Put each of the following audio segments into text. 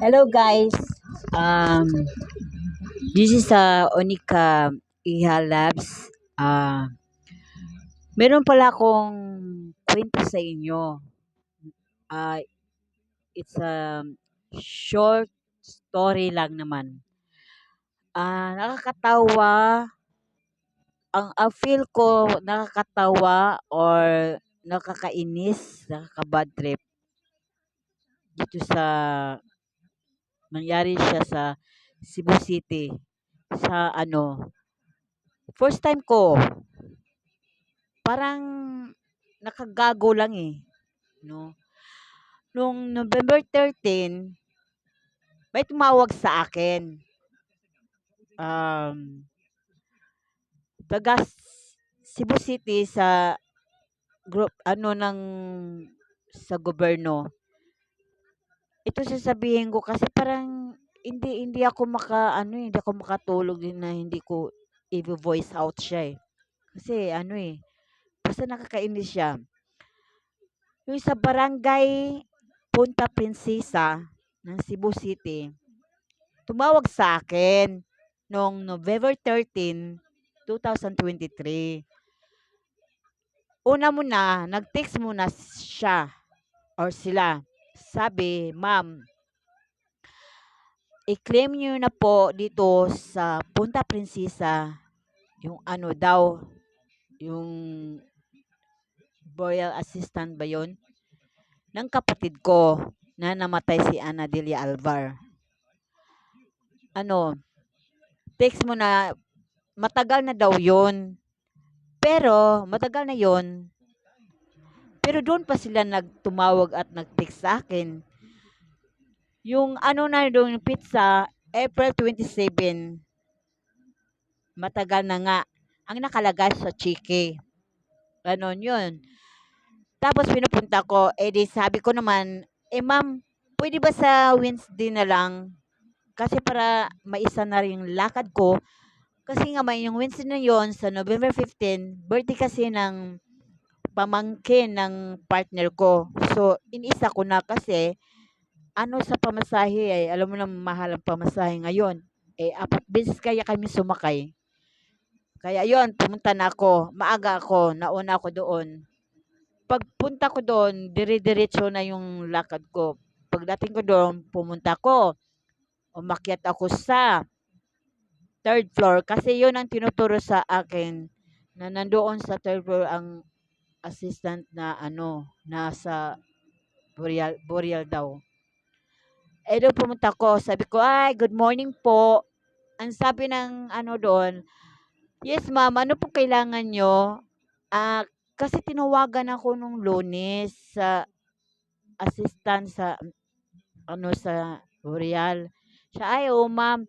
Hello guys. Um, this is Onika Iha Labs. Meron pala akong kwento sa inyo. Ah, it's a short story lang naman. Nakakatawa. Ang feel ko nakakatawa or nakakainis, nakaka-bad trip dito sa nangyari siya sa Cebu City. Sa first time ko, parang nakagago lang eh, no? Nung November 13, may tumawag sa akin. Um, taga Cebu City sa group sa gobyerno. Ito sasabihin ko kasi parang hindi ako hindi ako makatulog din na hindi ko i-voice out siya eh. Kasi basta nakakainis siya. Yung sa barangay Punta Princesa ng Cebu City, tumawag sa akin noong November 13, 2023. Una muna, nag-text muna siya or sila. Sabi, "Ma'am, i-claim niyo na po dito sa Punta Princesa yung yung burial assistant ba yun? Ng kapatid ko na namatay si Ana Delia Alvar. Ano, text mo na matagal na daw yun. Pero, matagal na yun. Pero doon pa sila nagtumawag at nag-text sa akin. Yung na doon, yung pizza, April 27. Matagal na nga. Ang nakalagay sa chiki. Ganon yun. Tapos pinupunta ko, di sabi ko naman, ma'am, pwede ba sa Wednesday na lang? Kasi para maisa na rin yung lakad ko. Kasi nga may yung Wednesday na yon sa November 15, birthday kasi ng pamangkin ng partner ko. So, inisa ko na kasi sa pamasahe ay alam mo na mahal ang pamasahe ngayon. 4 beses kaya kami sumakay. Kaya yon pumunta na ako. Maaga ako, nauna ako doon. Pagpunta ko doon, dire-diretso na yung lakad ko. Pagdating ko doon, pumunta ko. Umakyat ako sa third floor kasi yon ang tinuturo sa akin na nandoon sa third floor ang assistant na nasa burial daw. Doon pumunta ko, sabi ko, "Ay, good morning po." Ang sabi ng doon, "Yes ma'am, ano po kailangan nyo?" Kasi tinawagan ako nung Lunes sa assistant sa sa burial. Siya, "Ay, oo ma'am,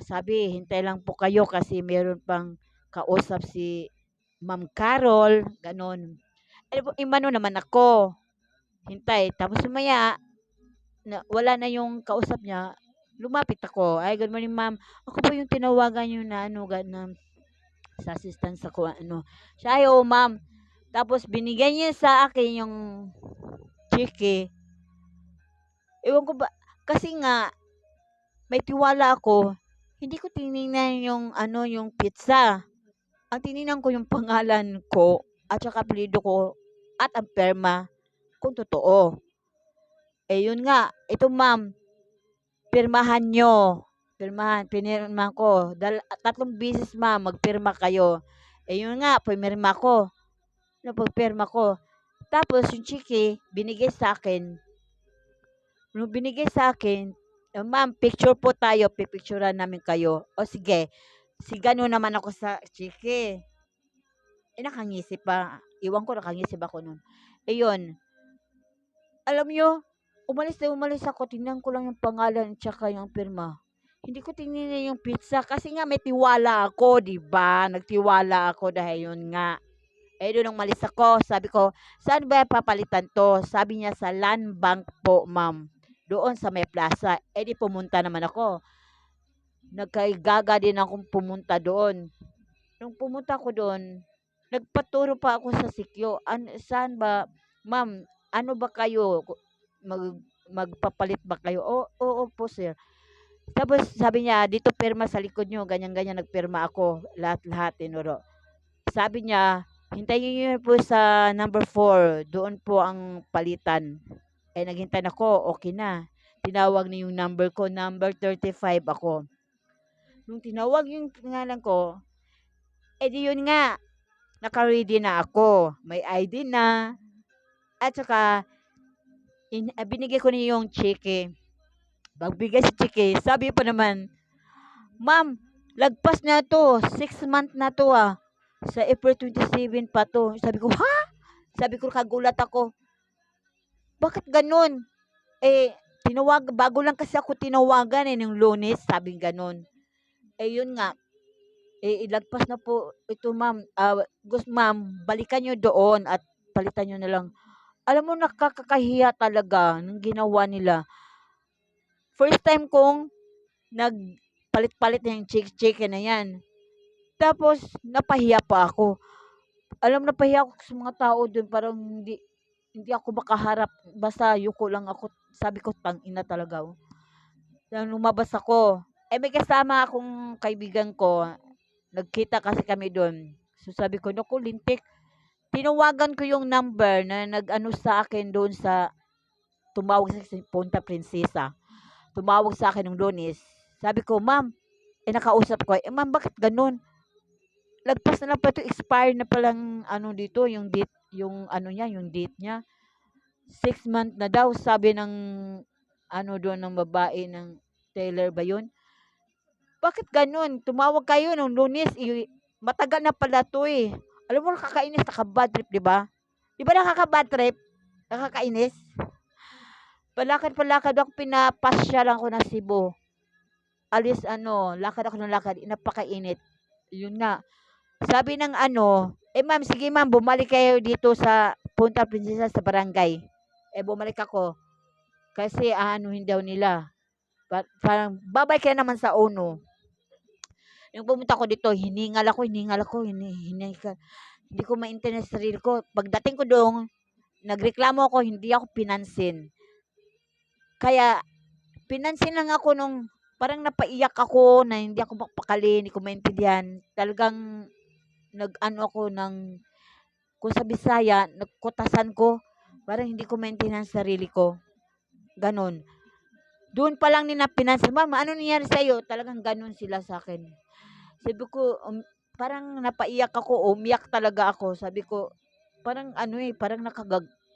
sabi hintay lang po kayo kasi meron pang kausap si Ma'am Carol," gano'n. Imano naman ako, hintay. Tapos sumaya wala na yung kausap niya, lumapit ako, "Ay, good morning ma'am. Ako po yung tinawagan niyo na na sa assistance ako Siya, "Ay, oo ma'am." Tapos binigay niya sa akin yung cheque. Ewan ko ba, kasi nga may tiwala ako, hindi ko tiningnan yung yung pizza. Ang tiningnan ko yung pangalan ko at saka apelyido ko at ang perma kung totoo. Yun nga, ito ma'am, pirmahan nyo. Pinirma ko. 3 beses ma'am, magpirma kayo. Yun nga, pumirma ko. Pagpirma ko. Tapos yung chiki, binigay sa akin. Nung binigay sa akin, ma'am, picture po tayo, pipicturean namin kayo. O sige, sigano naman ako sa chiki. Nakangisip pa. Iwan ko, nakangisip ako nun. Yun, alam nyo, umalis ako, tingnan ko lang yung pangalan tsaka yung pirma. Hindi ko tinignan yung pizza kasi nga may tiwala ako, 'di ba? Nagtiwala ako dahil yun nga. Doon nang malis ako, sabi ko, "Saan ba papalitan 'to?" Sabi niya, "Sa Land Bank po, ma'am. Doon sa may plaza." Di pumunta naman ako. Nagkaigaga din akong pumunta doon. Nung pumunta ako doon, nagpaturo pa ako sa sikyo. Saan ba, ma'am, ano ba kayo? magpapalit ba kayo? Oo po sir. Tapos sabi niya, dito pirma sa likod niyo, ganyan-ganyan nagpirma ako, lahat-lahat tinuro. Sabi niya, hintayin niyo po sa number 4, doon po ang palitan. Eh naghintay ako, okay na. Tinawag niya yung number ko, number 35 ako. Nung tinawag yung pangalan ko, eh di yun nga, naka-ready na ako. May ID na. At saka, binigay ko niya yung cheque. Pagbigay sa cheque, sabi pa naman, Ma'am, lagpas na 'to, 6 month na 'to, sa April 27 pa 'to. Sabi ko, "Ha?" Sabi ko kagulat ako, "Bakit gano'n?" Eh, bago lang kasi ako tinawagan, nung Lunes, sabing gano'n. Eh, yun nga, ilagpas na po ito ma'am, ma'am balikan niyo doon at palitan niyo na lang. Alam mo nakakakahiya talaga ng ginawa nila. First time kong nagpalit-palit ng cheque na 'yan. Tapos napahiya pa ako. Napahiya ako sa mga tao dun, parang hindi hindi ako makaharap, basta yuko lang ako. Sabi ko, "Tang-ina talaga, oh." Nang lumabas ako, may kasama akong kaibigan ko, nagkita kasi kami dun. So sabi ko, "Naku lintik." Tinawagan ko yung number na nag-ano sa akin doon sa tumawag sa Punta Prinsesa. Tumawag sa akin nung Lunes. Sabi ko, "Ma'am," nakausap ko, "Ma'am bakit gano'n? Lagpas na lang pa 'to, expire na palang ano dito, yung date, yung ano niya, yung date niya. 6 month na daw sabi ng ano doon ng babae ng teller ba yun? Bakit gano'n? Tumawag kayo nung Lunes, matagal na pala 'to, eh." Alam mo nakakainis, nakaka-bad trip, 'di ba? 'Di ba nakaka-bad trip? Nakakainis. Palakad-palakad ako, pinapasyalan ko ng Cebu. Alis ano, lakad ako ng lakad, napakainit. Yun nga, sabi ng ano, ma'am, sige ma'am, bumalik kayo dito sa Punta Princesa sa barangay. Bumalik ako. Kasi aanuhin daw nila. Parang, babay ka naman sa UNO. Yung pumunta ko dito, hiningal ako, hindi ko maintindihan sa sarili ko. Pagdating ko doon, nagreklamo ako, hindi ako pinansin. Kaya, pinansin lang ako nung, parang napaiyak ako na hindi ako mapakali, hindi ko maintindihan. Talagang, nag-ano ako ng, kung sa Bisaya, nagkutasan ko, parang hindi ko maintindihan sa sarili ko. Ganon. Doon pa lang nila pinansin, "Ma'am, ano nangyari sa'yo?" Talagang ganon sila sa akin. Sabi ko, parang napaiyak ako, umiyak talaga ako. Sabi ko, parang ano parang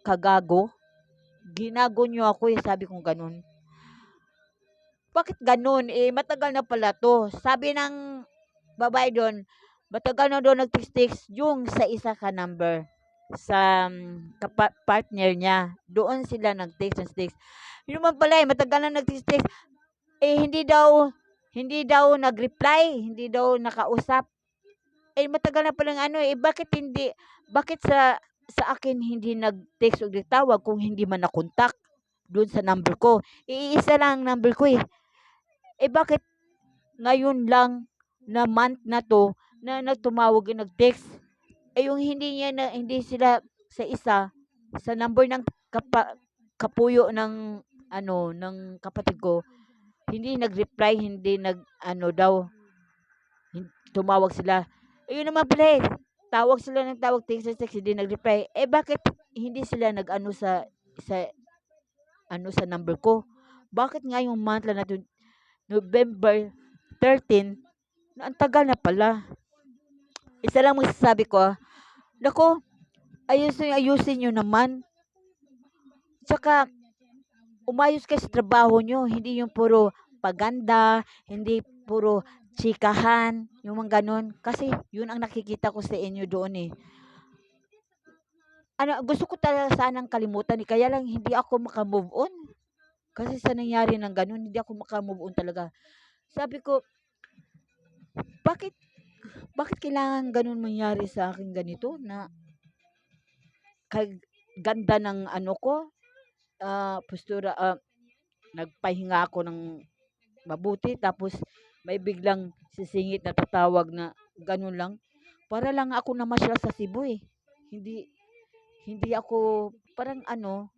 kagago. Ginago niyo ako, sabi ko ganon. Bakit ganon? Matagal na pala to. Sabi ng babae doon, matagal na doon nag-text yung sa isa ka number sa partner niya. Doon sila nag-text. Yun naman pala, matagal na nag-text. Hindi daw nag-reply, hindi daw nakausap. Matagal na palang ano, bakit sa akin hindi nag-text o nagtawag kung hindi man na-contact doon sa number ko. Iisa lang ang number ko. Bakit ngayon lang na month na 'to na nagtumawag o nag-text? Yung hindi sila sa isa, sa number ng kapuyo ng ano, ng kapatid ko, hindi nag-reply, hindi nag-ano daw, tumawag sila. Yun naman pala, tawag sila ng tawag, text, hindi nag-reply. Bakit hindi sila nag-ano sa ano sa number ko? Bakit ngayong month lang na 'to, November 13, na ang tagal na pala. Isa lang masasabi ko, naku, ayusin niyo naman. Tsaka, umayos kayo sa trabaho niyo, hindi yung puro paganda, hindi puro chikahan, yung mga gano'n. Kasi yun ang nakikita ko sa inyo doon, eh. Gusto ko talaga sanang kalimutan, kaya lang hindi ako maka-move on. Kasi sa nangyari ng gano'n, hindi ako maka-move on talaga. Sabi ko, bakit bakit kailangan gano'n mangyari sa akin ganito na ganda ng ano ko, postura, nagpahinga ako ng mabuti, tapos may biglang sisingit na tatawag na gano'n lang. Para lang ako namasyal sa Cebu, eh. Hindi hindi ako parang ano,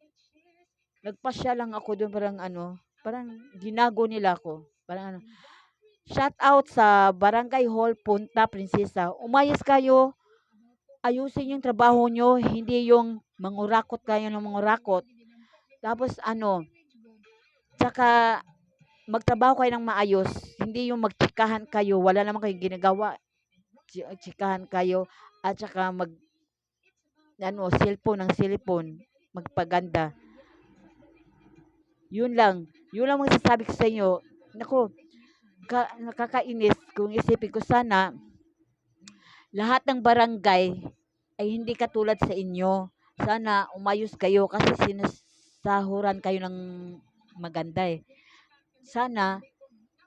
nagpasya lang ako do'n parang ano, parang ginago nila ako. Parang ano, shout out sa Barangay Hall Punta Prinsesa. Umayos kayo, ayusin yung trabaho nyo, hindi yung mangurakot kayo ng mangurakot. Tapos ano, tsaka magtrabaho kayo ng maayos, hindi yung magtsikahan kayo, wala naman kayong ginagawa, tsikahan kayo, at saka ano, cellphone, magpaganda. Yun lang masasabi ko sa inyo. Naku, nakakainis kung isipin ko sana lahat ng barangay ay hindi katulad sa inyo. Sana umayos kayo kasi sinasahuran kayo ng maganda eh. Sana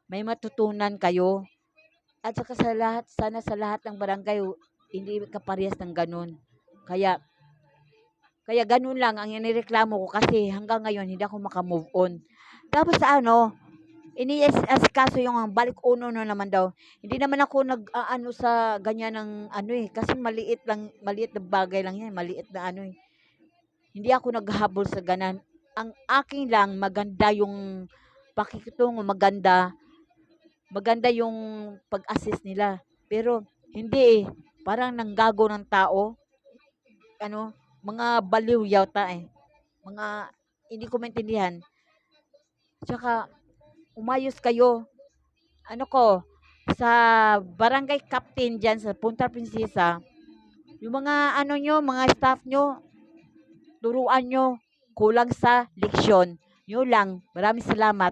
may matutunan kayo. At saka sana sa lahat ng barangay hindi kaparehas ng ganun. Kaya kaya ganun lang ang inireklamo ko kasi hanggang ngayon hindi ako maka-move on. Tapos ano, iniasikaso yung balik uno na naman daw. Hindi naman ako nag-aano sa ganyan ng ano eh, kasi maliit na bagay lang yan, maliit na ano eh. Hindi ako naghahabol sa ganan. Ang akin lang, maganda yung pakikitungo, maganda yung pag-assist nila. Pero hindi eh, parang nanggago ng tao, ano, mga baliw yata eh. Mga hindi ko maintindihan. Tsaka umayos kayo. Ano ko, sa barangay captain diyan sa Punta Princesa, yung mga ano nyo, mga staff nyo, turuan nyo, kulang sa leksyon. Yun lang. Maraming salamat.